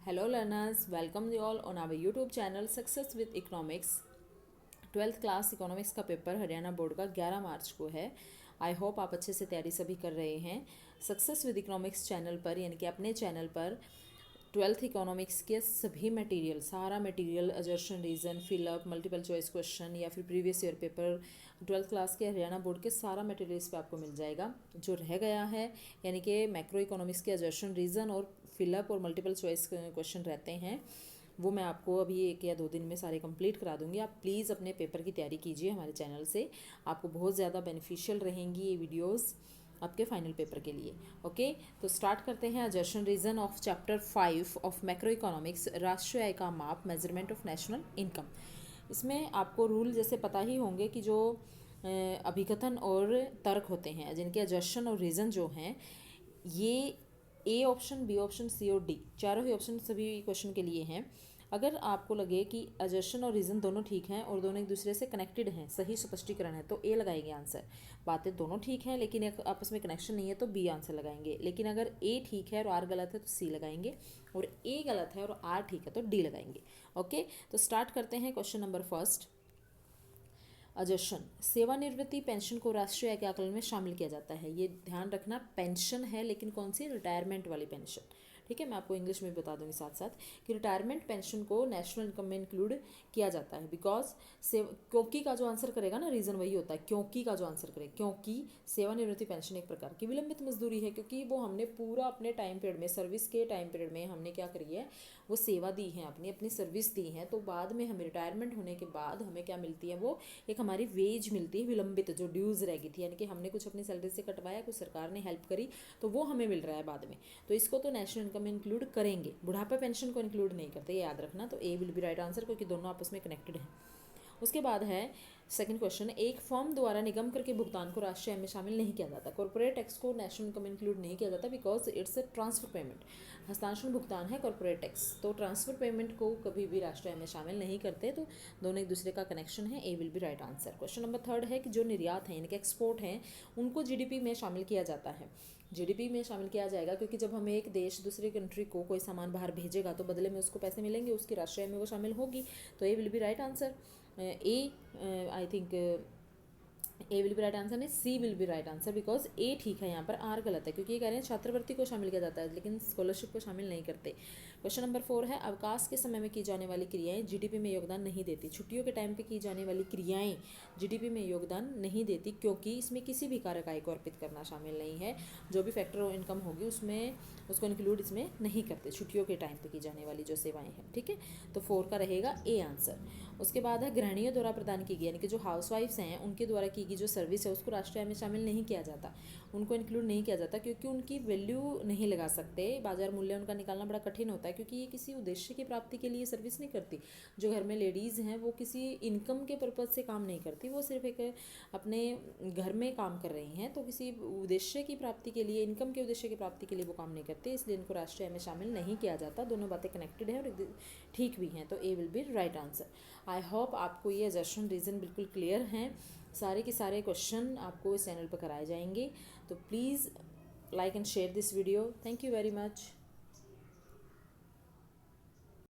Hello learners, welcome you all on our YouTube channel Success with Economics। 12th class economics का paper Haryana board का 11 मार्च को है। I hope आप अच्छे से तैयारी सभी कर रहे हैं। सक्सेस विद इकोनॉमिक्स चैनल पर यानी कि अपने चैनल पर 12th इकोनॉमिक्स के सभी मटेरियल, सारा material, अजर्शन, reason, fill up, multiple choice question या फिर previous year paper 12th class के हरियाणा बोर्ड के सारा मटेरियल इस पर आपको मिल जाएगा। जो रह गया है यानी कि मैक्रो इकोनॉमिक्स के अजर्शन, रीज़न और फिलअप और मल्टीपल चॉइस क्वेश्चन रहते हैं, वो मैं आपको अभी 1 या 2 दिन में सारे कंप्लीट करा दूंगी। आप प्लीज़ अपने पेपर की तैयारी कीजिए हमारे चैनल से, आपको बहुत ज़्यादा बेनिफिशियल रहेंगी ये वीडियोस आपके फाइनल पेपर के लिए। ओके, तो स्टार्ट करते हैं। Assertion reason of chapter 5 of macroeconomics, राष्ट्रीय आय का माप, मेजरमेंट ऑफ नेशनल इनकम। इसमें आपको रूल जैसे पता ही होंगे कि जो अभिकथन और तर्क होते हैं, जिनके अजर्शन और रीज़न जो हैं, ये ए ऑप्शन, बी ऑप्शन, सी और डी चारों ही ऑप्शन सभी क्वेश्चन के लिए हैं। अगर आपको लगे कि अजर्शन और रीज़न दोनों ठीक हैं और दोनों एक दूसरे से कनेक्टेड हैं, सही स्पष्टीकरण है, तो ए लगाएंगे आंसर। बातें दोनों ठीक हैं लेकिन एक आपस में कनेक्शन नहीं है तो बी आंसर लगाएंगे। लेकिन अगर ए ठीक है और आर गलत है तो सी लगाएंगे, और ए गलत है और आर ठीक है तो डी लगाएंगे। ओके, तो स्टार्ट करते हैं। क्वेश्चन नंबर फर्स्ट, अजर्शन, सेवानिवृत्ति पेंशन को राष्ट्रीय आय के आकलन में शामिल किया जाता है। ये ध्यान रखना, पेंशन है लेकिन कौन सी? रिटायरमेंट वाली पेंशन। ठीक है, मैं आपको इंग्लिश में बता दूंगी साथ साथ कि रिटायरमेंट पेंशन को नेशनल इनकम में इंक्लूड किया जाता है। बिकॉज क्योंकि का जो आंसर करेगा ना, रीज़न वही होता है, क्योंकि का जो आंसर करेगा, क्योंकि सेवानिवृत्ति पेंशन एक प्रकार की विलंबित मजदूरी है, क्योंकि वो हमने पूरा अपने टाइम पीरियड में, सर्विस के टाइम पीरियड में हमने क्या करी है, वो सेवा दी है, अपनी अपनी सर्विस दी है, तो बाद में हमें रिटायरमेंट होने के बाद हमें क्या मिलती है, वो एक हमारी वेज मिलती है विलंबित, जो ड्यूज़ रह गई थी, यानी कि हमने कुछ अपनी सैलरी से कटवाया, कुछ सरकार ने हेल्प करी, तो वो हमें मिल रहा है बाद में, तो इसको तो नेशनल इनकम में इंक्लूड करेंगे। बुढ़ापा पेंशन को इंक्लूड नहीं करते, ये याद रखना। तो A will be right answer, क्योंकि दोनों आपस में कनेक्टेड हैं। उसके बाद है सेकंड क्वेश्चन, एक फर्म द्वारा निगम कर के भुगतान को राष्ट्रीय आय में शामिल नहीं किया जाता। कॉर्पोरेट टैक्स को नेशनल इनकम में इंक्लूड नहीं किया जाता because it's a transfer payment, हस्तांतरण भुगतान है कॉर्पोरेट टैक्स, तो ट्रांसफर पेमेंट को कभी भी राष्ट्रीय आय में शामिल नहीं करते, तो दोनों एक दूसरे का कनेक्शन है। A will be right answer. Question number third है कि जो निर्यात हैं, इनके एक्सपोर्ट हैं, उनको जीडीपी में शामिल किया जाता है। जीडीपी में शामिल किया जाएगा क्योंकि जब हमें एक देश दूसरी कंट्री को कोई सामान बाहर भेजेगा तो बदले में उसको पैसे मिलेंगे, उसकी राष्ट्रीय आय में वो शामिल होगी, तो A will be right answer. A I think A will be right answer नहीं, C will be right answer, because A ठीक है, यहाँ पर आर गलत है, क्योंकि ये कह रहे हैं छात्रवृत्ति को शामिल किया जाता है लेकिन स्कॉलरशिप को शामिल नहीं करते। क्वेश्चन नंबर 4 है, अवकाश के समय में की जाने वाली क्रियाएं जीडीपी में योगदान नहीं देती। छुट्टियों के टाइम पे की जाने वाली क्रियाएं जीडीपी में योगदान नहीं देती, क्योंकि इसमें किसी भी कारक आय को अर्पित करना शामिल नहीं है। जो भी फैक्टर ऑफ इनकम होगी उसमें उसको इंक्लूड इसमें नहीं करते, छुट्टियों के टाइम पे की जाने वाली जो सेवाएं हैं। ठीक है, तो 4 का रहेगा ए आंसर। उसके बाद है, गृहिणियों द्वारा प्रदान की गई, यानी कि जो हाउसवाइफ्स हैं उनके द्वारा की गई जो सर्विस है उसको राष्ट्रीय आय में शामिल नहीं किया जाता, उनको इंक्लूड नहीं किया जाता, क्योंकि उनकी वैल्यू नहीं लगा सकते, बाजार मूल्य उनका निकालना बड़ा कठिन होता है, क्योंकि ये किसी उद्देश्य की प्राप्ति के लिए सर्विस नहीं करती। जो घर में लेडीज़ हैं वो किसी इनकम के पर्पज़ से काम नहीं करती, वो सिर्फ एक अपने घर में काम कर रही हैं, तो किसी उद्देश्य की प्राप्ति के लिए, इनकम के उद्देश्य की प्राप्ति के लिए वो काम नहीं करते, इसलिए इनको राष्ट्रीय आय में शामिल नहीं किया जाता। दोनों बातें कनेक्टेड हैं और ठीक भी हैं, तो A will be right answer. I hope आपको ये अजर्शन रीज़न बिल्कुल क्लियर हैं। सारे के सारे क्वेश्चन आपको इस चैनल पर कराए जाएंगे, तो please like and share this video. Thank you very much.